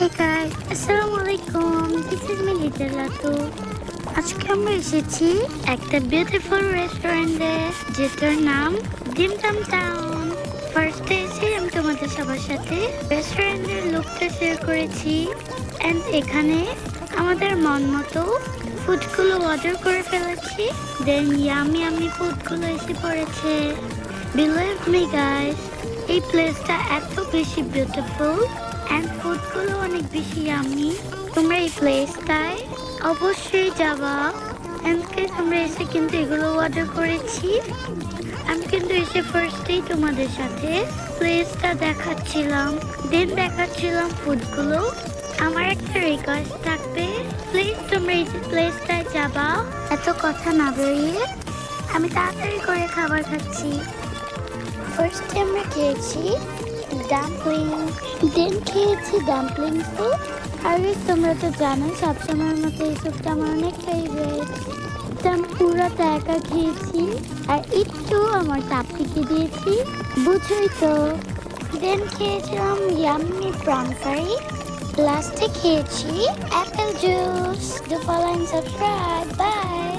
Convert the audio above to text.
Hey guys, Assalamualaikum. This is me Little Latu. আজকে আমরা এসেছি একটা বিউটিফুল রেস্টুরেন্টে যেটার নাম ডিমটাম টাউন। ফার্স্টে এসে আমি তোমাদের সবার সাথে রেস্টুরেন্টের লুকটা শেয়ার করেছি অ্যান্ড এখানে আমাদের মন মতো ফুডগুলো অর্ডার করে ফেলেছি। দেন ইয়ামি ফুডগুলো এসে পড়েছে। বিলিভ মি গাইস, এই প্লেসটা এত বেশি বিউটিফুল অ্যান্ড ফুডগুলো অনেক বেশি ইয়ামি। তোমরা এই প্লেসটায় অবশ্যই যাবা। এমনকি তোমরা এসে কিন্তু এগুলো অর্ডার করেছি। আমি কিন্তু এসে ফার্স্টেই তোমাদের সাথে প্লেসটা দেখাচ্ছিলাম ফুডগুলো। আমার একটা রিকোয়েস্ট থাকবে, প্লিজ তোমরা এই প্লেসটায় যাবা। এত কথা না বেরিয়ে আমি তাড়াতাড়ি করে খাবার খাচ্ছি। ফার্স্টে আমরা খেয়েছি ডাম্পলিং, দেন খেয়েছি ডাম্পলিং স্যুপ। আর তোমরা তো জানো সবসময়ের মতো এই স্যুপটা আমার অনেক ফেভারিট। আমি পুরোটা একা খেয়েছি আর একটু আমার তাপ্পিকে দিয়েছি, বুঝোই তো। দেন খেয়েছিলাম ইয়াম্মি প্রন কারি। লাস্টে খেয়েছি apple juice. Do follow and subscribe. By.